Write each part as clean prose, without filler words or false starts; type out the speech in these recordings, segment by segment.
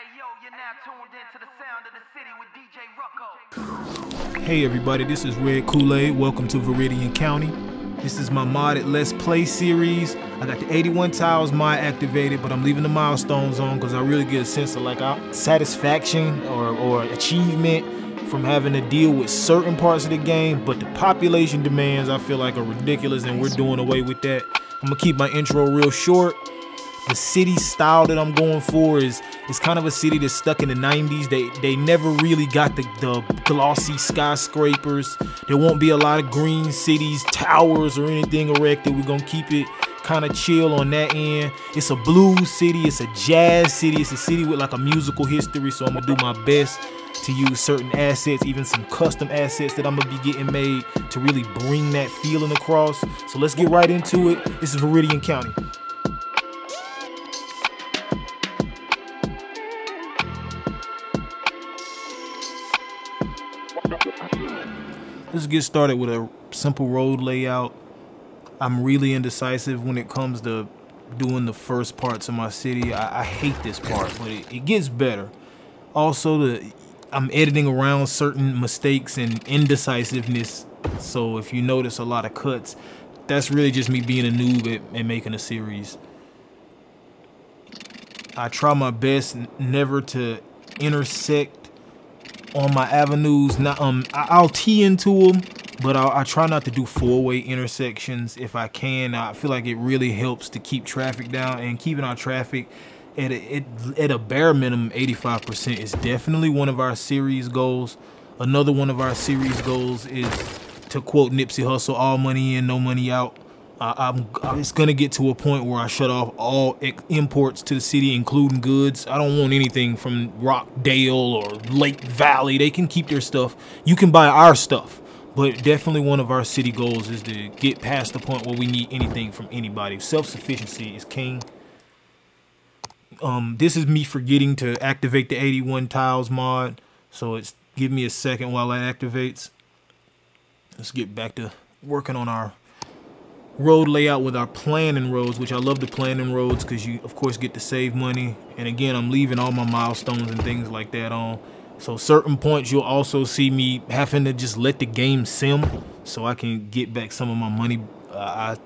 Hey yo, you're now tuned into the sound of the city with DJ Rucko. Hey everybody, this is Red Kool-Aid. Welcome to Viridian County. This is my modded Let's Play series. I got the 81 tiles mod activated, but I'm leaving the milestones on because I really get a sense of like satisfaction or achievement from having to deal with certain parts of the game, but the population demands I feel like are ridiculous and we're doing away with that. I'm gonna keep my intro real short. The city style that I'm going for is kind of a city that's stuck in the 90s. They never really got the glossy skyscrapers. There won't be a lot of green cities, towers, or anything erected. We're gonna keep it kind of chill on that end. It's a blues city, it's a jazz city, it's a city with like a musical history, so I'm gonna do my best to use certain assets, even some custom assets that I'm gonna be getting made to really bring that feeling across. So let's get right into it. This is Viridian County. Let's get started with a simple road layout. I'm really indecisive when it comes to doing the first parts of my city. I hate this part, but it gets better. Also, I'm editing around certain mistakes and indecisiveness, so if you notice a lot of cuts, that's really just me being a noob at making a series. I try my best never to intersect on my avenues. I'll tee into them, but I try not to do four-way intersections if I can. I feel like it really helps to keep traffic down, and keeping our traffic at a bare minimum 85% is definitely one of our series goals. Another one of our series goals is, to quote Nipsey Hussle, all money in, no money out. It's gonna get to a point where I shut off all imports to the city, including goods. I don't want anything from Rockdale or Lake Valley. They can keep their stuff. You can buy our stuff, but definitely one of our city goals is to get past the point where we need anything from anybody. Self-sufficiency is king. This is me forgetting to activate the 81 tiles mod, so give me a second while that activates. Let's get back to working on our road layout with our planning roads, which I love the planning roads because you of course get to save money. And again, I'm leaving all my milestones and things like that on, so certain points you'll also see me having to just let the game sim so I can get back some of my money. I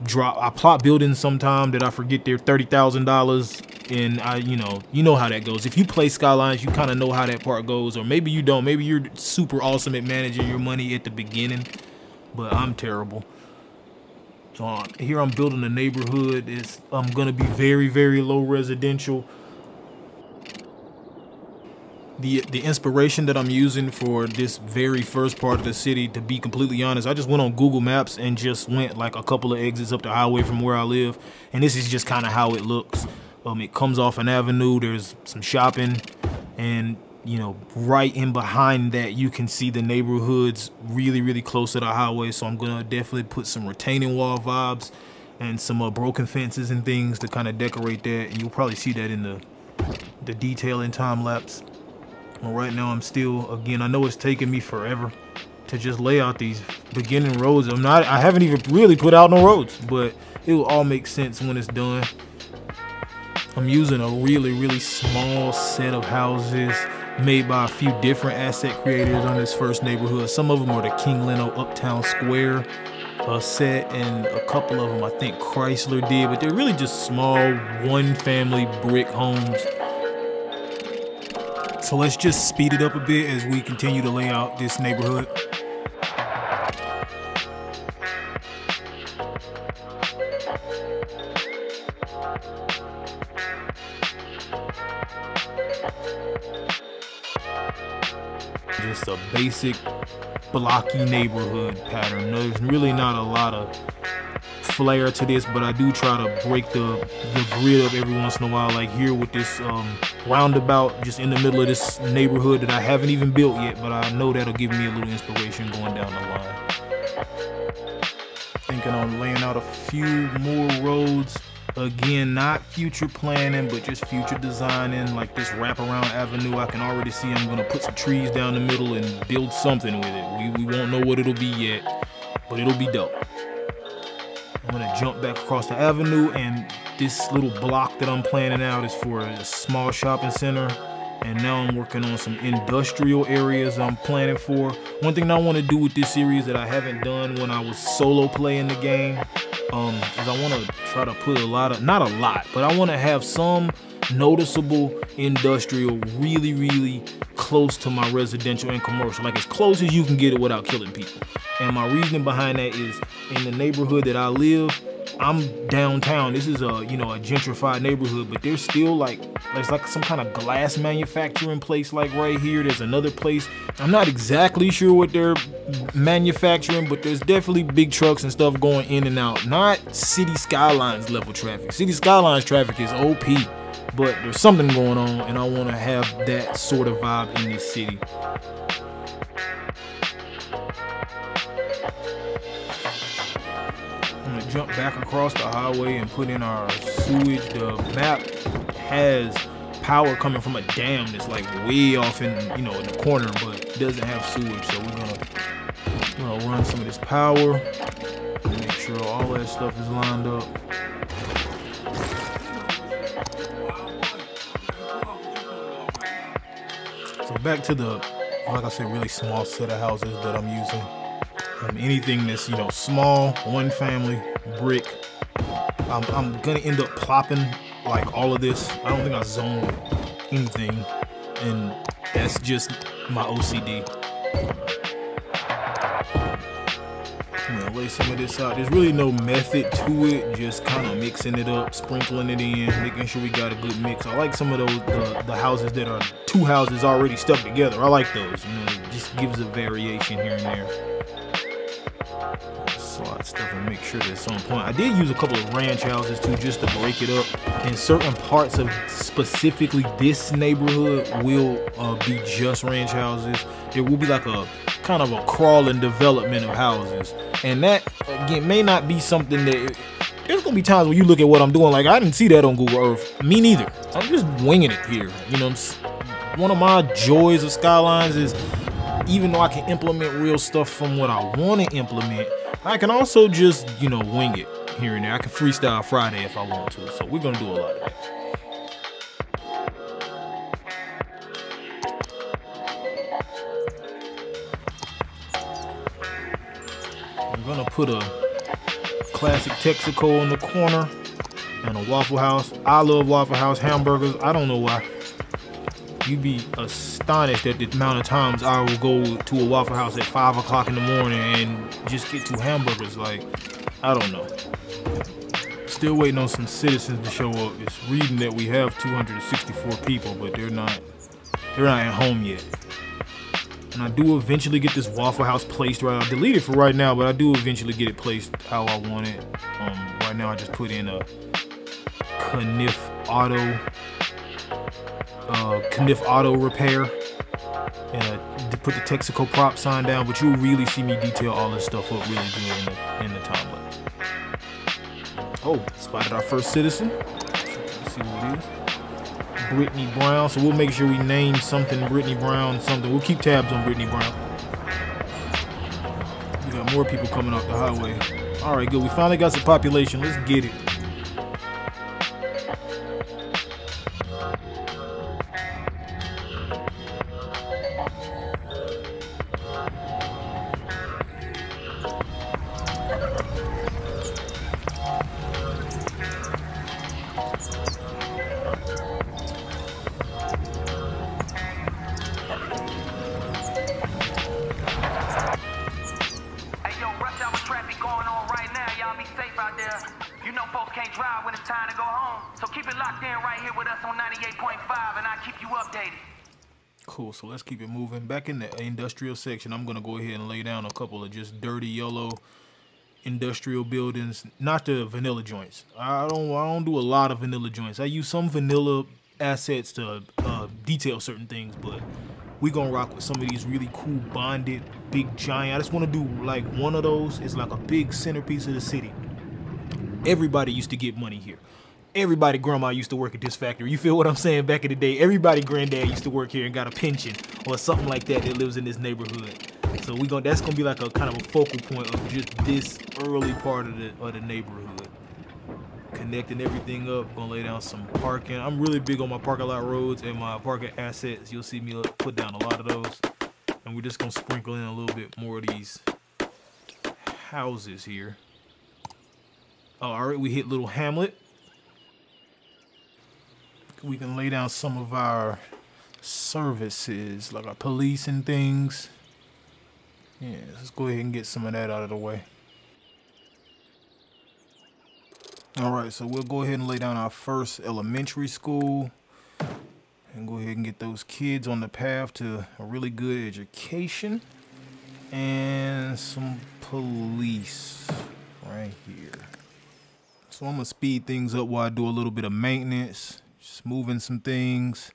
plot buildings sometime that I forget they're $30,000, and you know how that goes. If you play Skylines, you kind of know how that part goes, or maybe you don't. Maybe you're super awesome at managing your money at the beginning, but I'm terrible. So here I'm building a neighborhood. I'm gonna be very, very low residential. The inspiration that I'm using for this very first part of the city, to be completely honest, I just went on Google Maps and just went like a couple of exits up the highway from where I live, and this is just kind of how it looks. It comes off an avenue, there's some shopping, and right in behind that you can see the neighborhoods really, really close to the highway. So I'm gonna definitely put some retaining wall vibes and some broken fences and things to kind of decorate that, and you'll probably see that in the detail in time lapse. Well, right now I'm still, again, I know it's taking me forever to just lay out these beginning roads. I haven't even really put out no roads, but it will all make sense when it's done. I'm using a really, really small set of houses made by a few different asset creators on this first neighborhood. Some of them are the King Leno Uptown Square set, and a couple of them I think Chrysler did, but they're really just small one-family brick homes. So let's just speed it up a bit as we continue to lay out this neighborhood. Just a basic blocky neighborhood pattern. There's really not a lot of flair to this, but I do try to break the grid up every once in a while, like here with this roundabout just in the middle of this neighborhood that I haven't even built yet, but I know that'll give me a little inspiration going down the line. Thinking on laying out a few more roads. Again, not future planning, but just future designing, like this wraparound avenue. I can already see I'm gonna put some trees down the middle and build something with it. We won't know what it'll be yet, but it'll be dope. I'm gonna jump back across the avenue, and this little block that I'm planning out is for a small shopping center, and now I'm working on some industrial areas I'm planning for. One thing I want to do with this series that I haven't done when I was solo playing the game is I want to try to put not a lot, but I want to have some noticeable industrial really close to my residential and commercial, like as close as you can get it without killing people. And my reasoning behind that is, in the neighborhood that I live, I'm downtown. This is a a gentrified neighborhood, but there's still there's like some kind of glass manufacturing place like right here. There's another place. I'm not exactly sure what they're manufacturing, but there's definitely big trucks and stuff going in and out. Not City Skylines level traffic. City Skylines traffic is OP, but there's something going on, and I want to have that sort of vibe in this city. I'm gonna jump back across the highway and put in our sewage. The map has power coming from a dam that's like way off in in the corner, but it doesn't have sewage. So we're gonna run some of this power and make sure all that stuff is lined up. So back to the, like I said, really small set of houses that I'm using. Anything that's small, one family, brick. I'm gonna end up plopping like all of this. I don't think I zoned anything, and that's just my OCD. I'm gonna lay some of this out. There's really no method to it, just kind of mixing it up, sprinkling it in, making sure we got a good mix. I like some of those the houses that are two houses already stuck together. I like those. It just gives a variation here and there. Slide stuff and make sure that it's on point. I did use a couple of ranch houses too, just to break it up. In certain parts of specifically this neighborhood will be just ranch houses. There will be like a kind of a crawling development of houses, and that again may not be something that there's gonna be times when you look at what I'm doing like I didn't see that on Google Earth. Me neither. I'm just winging it here. One of my joys of Skylines is, even though I can implement real stuff from what I want to implement, I can also just, wing it here and there. I can freestyle Friday if I want to. So we're going to do a lot of that. I'm going to put a classic Texaco in the corner and a Waffle House. I love Waffle House hamburgers. I don't know why. You'd be astonished at the amount of times I will go to a Waffle House at 5 o'clock in the morning and just get two hamburgers. Like, I don't know. Still waiting on some citizens to show up. It's reading that we have 264 people, but they're not at home yet. And I do eventually get this Waffle House placed right. I'll delete it for right now, but I do eventually get it placed how I want it. Right now I just put in a Kniff Auto Repair, and to put the Texaco prop sign down, but you'll really see me detail all this stuff up really good in the time lapse. Oh, spotted our first citizen. Let's see who it is. Brittany Brown. So we'll make sure we name something Brittany Brown something. We'll keep tabs on Brittany Brown. We got more people coming up the highway. All right, good. We finally got some population. Let's get it. Cool, so let's keep it moving. Back in the industrial section, I'm gonna go ahead and lay down a couple of just dirty yellow industrial buildings, not the vanilla joints. I don't do a lot of vanilla joints. I use some vanilla assets to detail certain things, but we gonna rock with some of these really cool bonded big giant. I just want to do like one of those. It's like a big centerpiece of the city. Everybody used to get money here. Everybody grandma used to work at this factory. You feel what I'm saying? Back in the day, everybody granddad used to work here and got a pension or something like that that lives in this neighborhood. So that's gonna be like a kind of a focal point of just this early part of the neighborhood. connecting everything up. Gonna lay down some parking. I'm really big on my parking lot roads and my parking assets. You'll see me put down a lot of those. And we're just gonna sprinkle in a little bit more of these houses here. Oh, all right, we hit Little Hamlet. We can lay down some of our services, like our police and things. Yeah, let's go ahead and get some of that out of the way. All right, so we'll go ahead and lay down our first elementary school and go ahead and get those kids on the path to a really good education. And some police right here. So I'm gonna speed things up while I do a little bit of maintenance, just moving some things.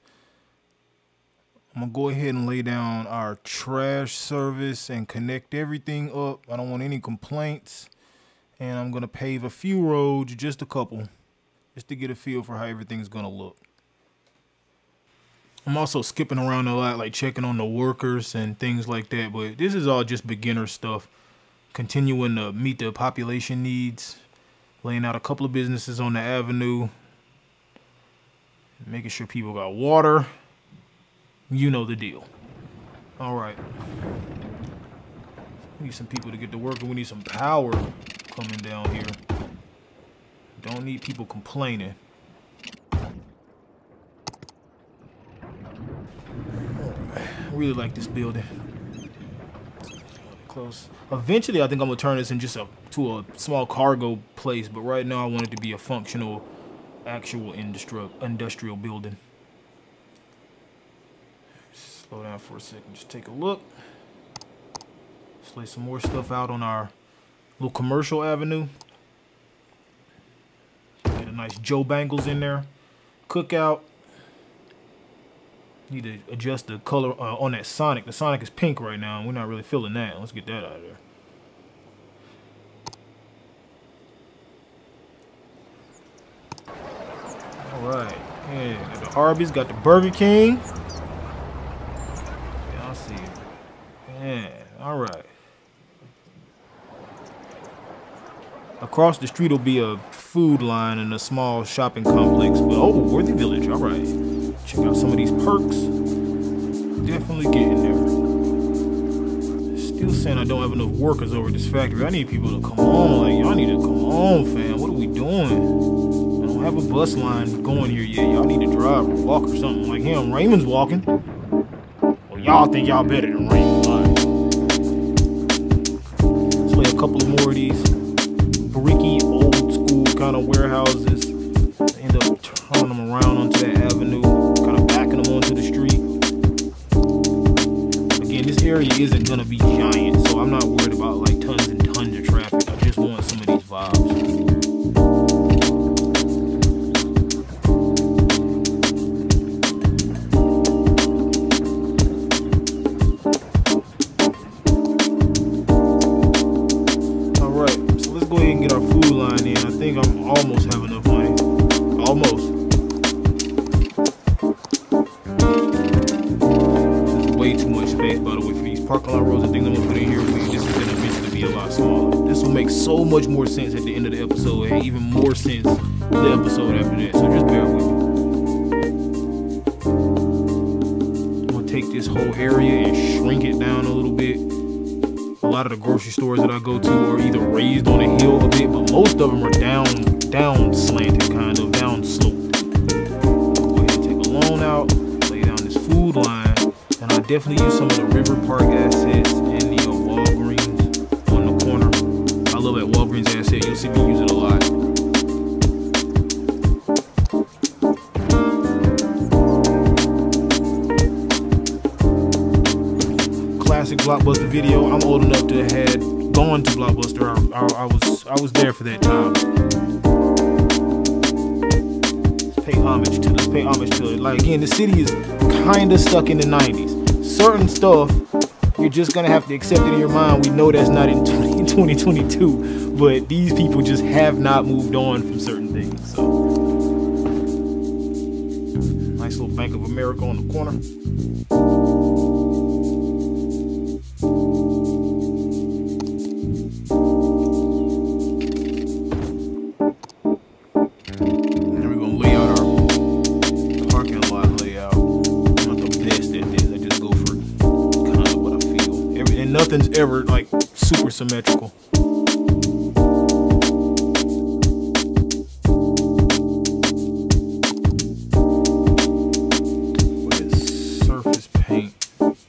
I'm gonna go ahead and lay down our trash service and connect everything up. I don't want any complaints. And I'm gonna pave a few roads, just a couple, just to get a feel for how everything's gonna look. I'm also skipping around a lot, like checking on the workers and things like that, but this is all just beginner stuff. Continuing to meet the population needs, laying out a couple of businesses on the avenue, making sure people got water. You know the deal. All right. We need some people to get to work, and we need some power coming down here. Don't need people complaining. I really like this building. Close. Eventually, I think I'm gonna turn this in just to a small cargo place, but right now I want it to be a functional, actual industrial building. Slow down for a second. Just take a look. Let's lay some more stuff out on our little commercial avenue. Get a nice Joe Bangles in there. Cookout. Need to adjust the color on that Sonic. The Sonic is pink right now, and we're not really feeling that. Let's get that out of there. All right. Yeah, got the Arby's, got the Burger King. Yeah, I see it. Yeah, all right. Across the street will be a food line and a small shopping complex. But oh, Worthy Village. All right. Check out some of these perks. Definitely getting there. Still saying I don't have enough workers over at this factory. I need people to come on. Like, y'all need to come on, fam. What are we doing? I don't have a bus line going here yet. Y'all need to drive or walk or something like him. Raymond's walking. Well, y'all think y'all better than Raymond. All right. Let's lay a couple of more of these bricky, old school kind of warehouses. End up turning them around onto that avenue, kind of backing them onto the street. Again, this area isn't gonna be giant, so I'm not worried about like tons and tons of traffic. I just want some of these vibes. I'm almost have enough money. Almost. There's way too much space, by the way, for these parking lot roads and things I'm gonna put in here. This is gonna eventually be a lot smaller. This will make so much more sense at the end of the episode, and even more sense the episode after that. So just bear with me. I'm gonna take this whole area and shrink it down a little bit. A lot of the grocery stores that I go to are either raised on a hill a bit, but most of them are down slanted, kind of down sloped. Go ahead and take a loan out, lay down this food line, and I definitely use some of the River Park assets and the Walgreens on the corner. I love that Walgreens asset. You'll see me use it a lot. Classic Blockbuster video. I'm old enough to have had gone to Blockbuster. I was there for that time. Let's pay homage to it. Like, again, the city is kind of stuck in the 90s. Certain stuff you're just gonna have to accept it in your mind. We know that's not in 2022, but these people just have not moved on from certain things. So, nice little Bank of America on the corner. and nothing's ever like super symmetrical. Surface paint is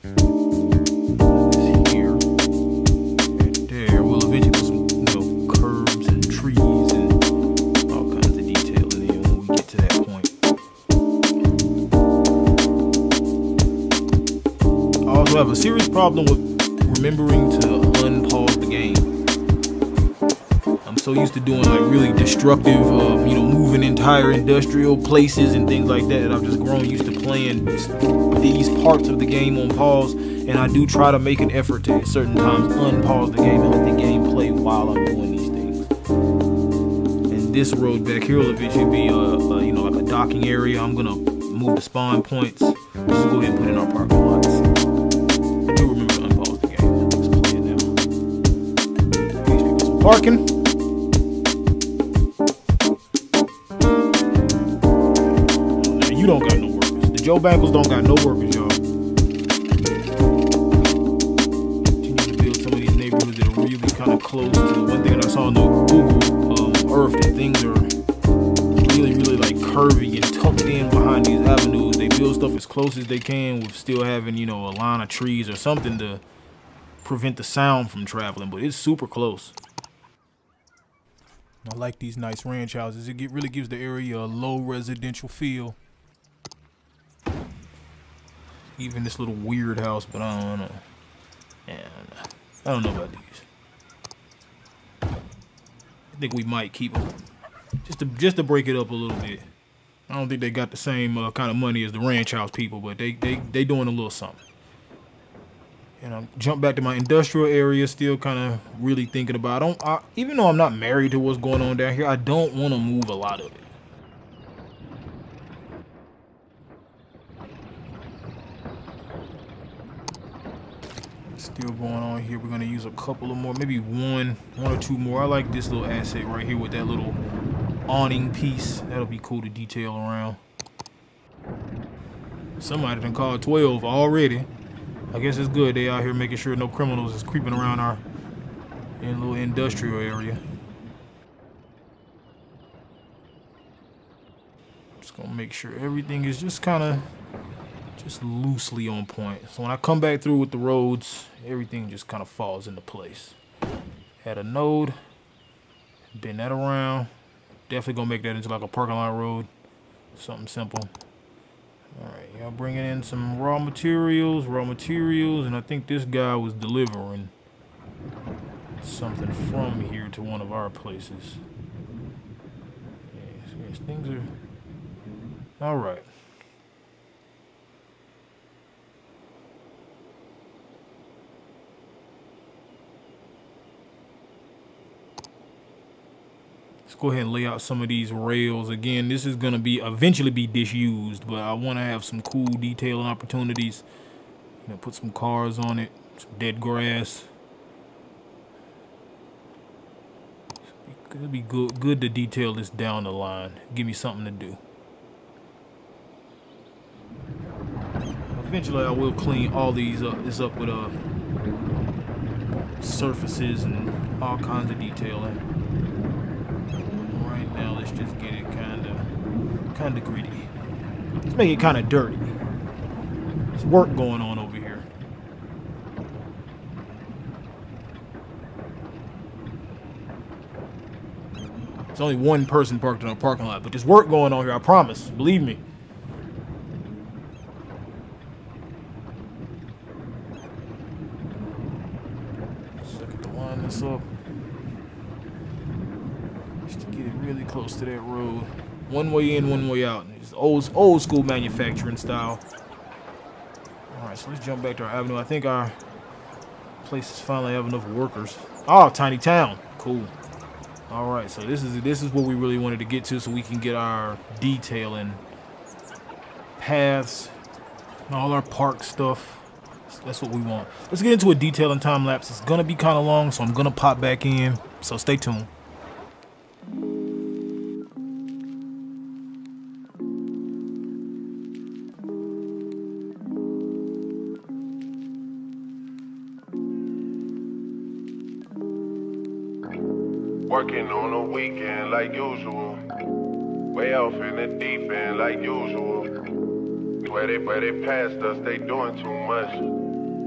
here and there. We'll eventually put some, curbs and trees and all kinds of detail in there when we get to that point. I also have a serious problem with remembering to unpause the game. I'm so used to doing like really destructive, moving entire industrial places and things like that, I've just grown used to playing these parts of the game on pause. And I do try to make an effort to at certain times unpause the game and let the game play while I'm doing these things. And this road back here will eventually be like a docking area. I'm gonna move the spawn points. Let's just go ahead and put in our parking lots. I do remember to unpause the game. Let's play it now. These people some parking. You don't got no workers. The Joe Bankers don't got no workers, y'all. Continue to build some of these neighborhoods that are really kind of close to the one thing that I saw on the Google Earth, that things are really, really like curvy and tucked in behind these avenues. They build stuff as close as they can with still having, a line of trees or something to prevent the sound from traveling, but it's super close. I like these nice ranch houses. It really gives the area a low residential feel. Even this little weird house, but I don't know. Yeah, I don't know about these. I think we might keep them just to break it up a little bit. I don't think they got the same kind of money as the ranch house people, but they doing a little something. And I jump back to my industrial area, still kind of really thinking about. Even though I'm not married to what's going on down here, I don't want to move a lot of it. Still going on here. We're gonna use a couple of more, maybe one or two more. I like this little asset right here with that little awning piece. That'll be cool to detail around. Somebody done called 12 already. I guess it's good they out here making sure no criminals is creeping around our little industrial area. Just gonna make sure everything is just loosely on point. So when I come back through with the roads, everything just kind of falls into place. Add a node, bend that around. Definitely gonna make that into like a parking lot road. Something simple. Alright, y'all bringing in some raw materials, and I think this guy was delivering something from here to one of our places. Yes, things are alright. Let's go ahead and lay out some of these rails. Again, this is going to eventually be disused, but I want to have some cool detailing opportunities. Put some cars on it, some dead grass. It'll be good to detail this down the line. Give me something to do. Eventually, I will clean all this up with surfaces and all kinds of detailing. Right now, let's just get it kind of gritty. Let's make it kind of dirty. There's work going on over here. There's only one person parked in a parking lot, but there's work going on here, I promise. Believe me. Second to line this up. Just to get it really close to that road. One way in, one way out. It's old school manufacturing style. Alright, so let's jump back to our avenue. I think our places finally have enough workers. Oh, tiny town. Cool. Alright, so this is what we really wanted to get to, so we can get our detailing paths and all our park stuff. That's what we want. Let's get into a detailing time lapse. It's gonna be kind of long, so I'm gonna pop back in, so stay tuned. Working on the weekend like usual. Way off in the deep end like usual. Where they passed us, they doing too much.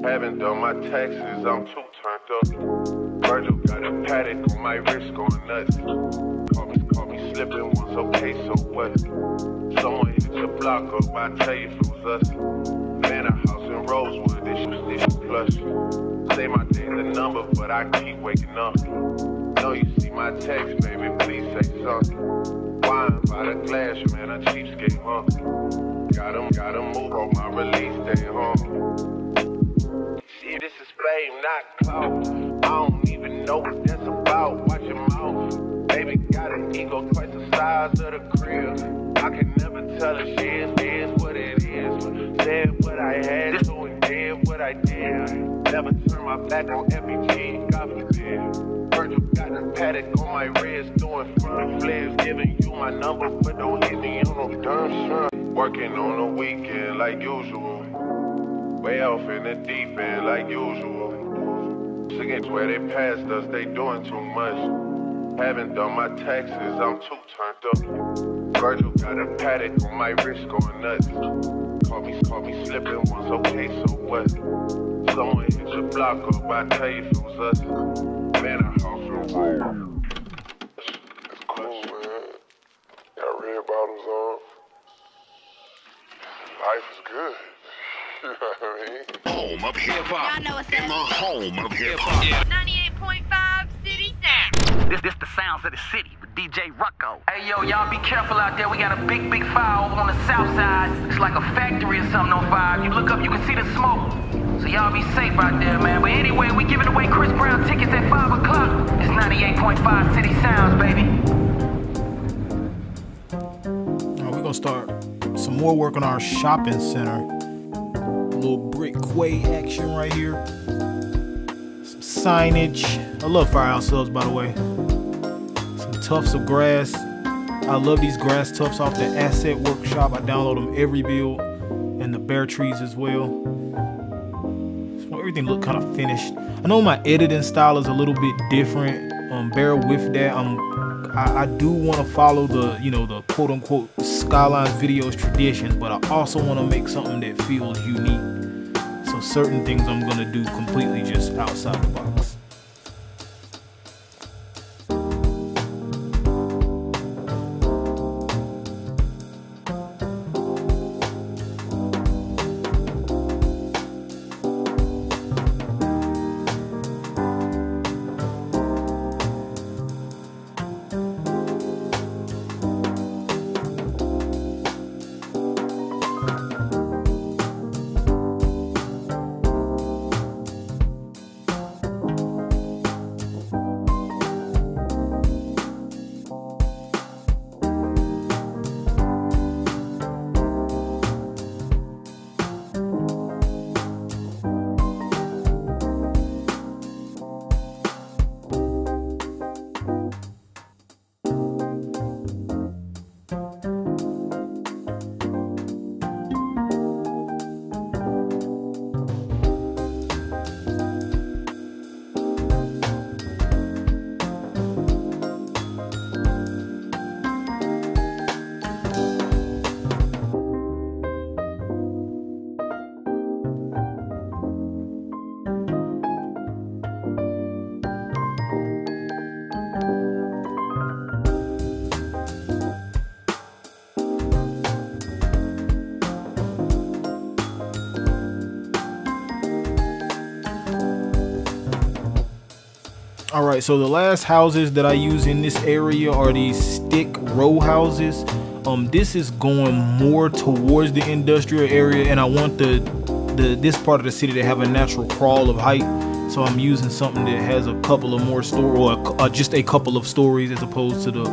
Haven't done my taxes, I'm too turned up. Virgil got a paddock on my wrist going nuts. Call me slipping once, okay, so what? Someone hit your block up, I tell you if it was us. Man, a house in Rosewood, this shit plush. Say my day's a number, but I keep waking up. Know you see my text, baby, please say something. Wine by the glass, man, a cheapskate, huh? Gotta move on my release day, huh? Shit, this is fame, not clout. I don't even know what that's about. Watch your mouth. Baby got an ego twice the size of the crib. I can never tell her she is what it is. Said what I had, so and did what I did. Never turn my back on FBG, God forbid. Virgil got a paddock on my wrist, doing front flips. Giving you my number, but don't hit me on no dumb shit. Working on the weekend like usual. Way off in the deep end like usual. Against where they passed us, they doing too much. Haven't done my taxes, I'm too turned up. Virgil got a paddock on my wrist going nuts. Call me slipping once, okay, so what? Someone hit your block up, I tell you if it was us. Man, a house in road. It's cool, man. Got red bottoms on. Life is good. You know what I mean? Home of hip-hop. Y'all know what's In up. the home of hip-hop. 98.5 City Sound. This the sounds of the city with DJ Rucko. Hey yo, y'all be careful out there. We got a big fire over on the south side. It's like a factory or something on fire. If you look up, you can see the smoke. So y'all be safe out there, man. But anyway, we giving away Chris Brown tickets at 5 o'clock. It's 98.5 City Sounds, baby. We're gonna start some more work on our shopping center. A little brick quay action right here. Some signage. I love firehouse subs, by the way. Some tufts of grass. I love these grass tufts off the Asset Workshop. I download them every build, and the bare trees as well. So everything look kind of finished. I know my editing style is a little bit different. Bear with that. I do want to follow the, the quote unquote Skylines videos traditions, but I also want to make something that feels unique. So certain things I'm going to do completely just outside the box. All right, so the last houses that I use in this area are these stick row houses. This is going more towards the industrial area, and I want this part of the city to have a natural crawl of height. So I'm using something that has a couple of more stories, or just a couple of stories, as opposed to the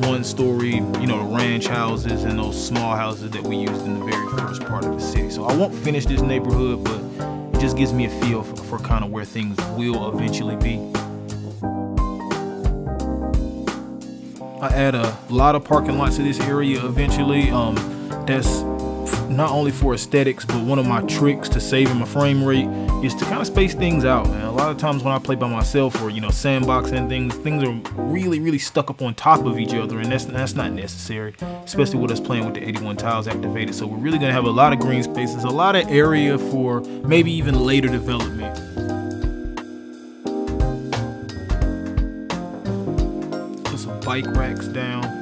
one story, the ranch houses and those small houses that we used in the very first part of the city. So I won't finish this neighborhood, but it just gives me a feel for kind of where things will eventually be. I add a lot of parking lots to this area eventually. That's not only for aesthetics, but one of my tricks to saving my frame rate is to kind of space things out, man. A lot of times when I play by myself or, you know, sandboxing things are really stuck up on top of each other, and that's not necessary, especially with us playing with the 81 tiles activated. So we're really gonna have a lot of green spaces, a lot of area for maybe even later development. Put some bike racks down.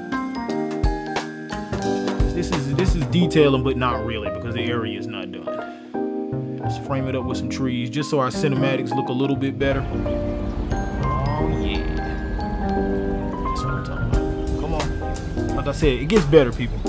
This is detailing, but not really, because the area is not done. Let's frame it up with some trees, just so our cinematics look a little bit better. Oh yeah, that's what I'm talking about. Come on, like I said, it gets better, people.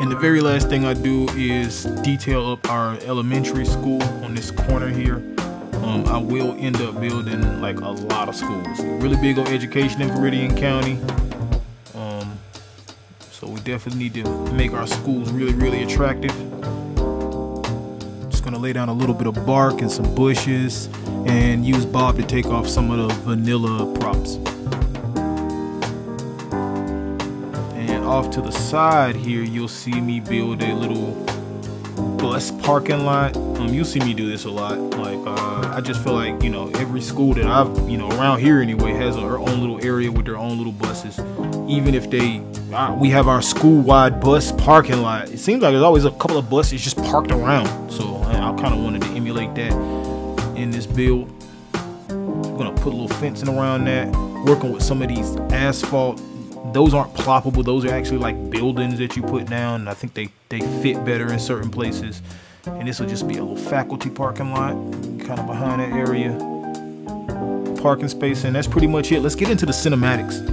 And the very last thing I do is detail up our elementary school on this corner here. I will end up building like a lot of schools. We're really big on education in Viridian County. So we definitely need to make our schools really attractive. Just gonna lay down a little bit of bark and some bushes and use Bob to take off some of the vanilla props. Off to the side here, you'll see me build a little bus parking lot. You'll see me do this a lot. Like I just feel like, you know, every school that I've, you know, around here anyway, has their own little area with their own little buses. Even if we have our school-wide bus parking lot, it seems like there's always a couple of buses just parked around. So I kind of wanted to emulate that in this build. I'm gonna put a little fencing around that, working with some of these asphalt. Those aren't ploppable, those are actually like buildings that you put down, and I think they fit better in certain places. And this will just be a little faculty parking lot, kind of behind that area. Parking space, and that's pretty much it. Let's get into the cinematics.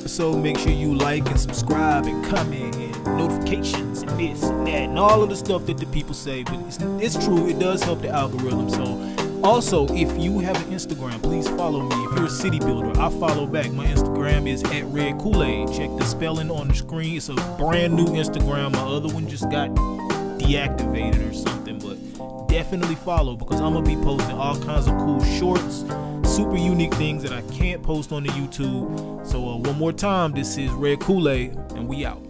So make sure you like and subscribe and comment and notifications and this and that and all of the stuff that the people say. But it's true, it does help the algorithm. So also, if you have an Instagram, please follow me. If you're a city builder, I follow back. My Instagram is @redkool-aid. Check the spelling on the screen. It's a brand new Instagram. My other one just got deactivated or something, but definitely follow, because I'm gonna be posting all kinds of cool shorts, super unique things that I can't post on the YouTube. So one more time, this is Red Kool-Aid, and we out.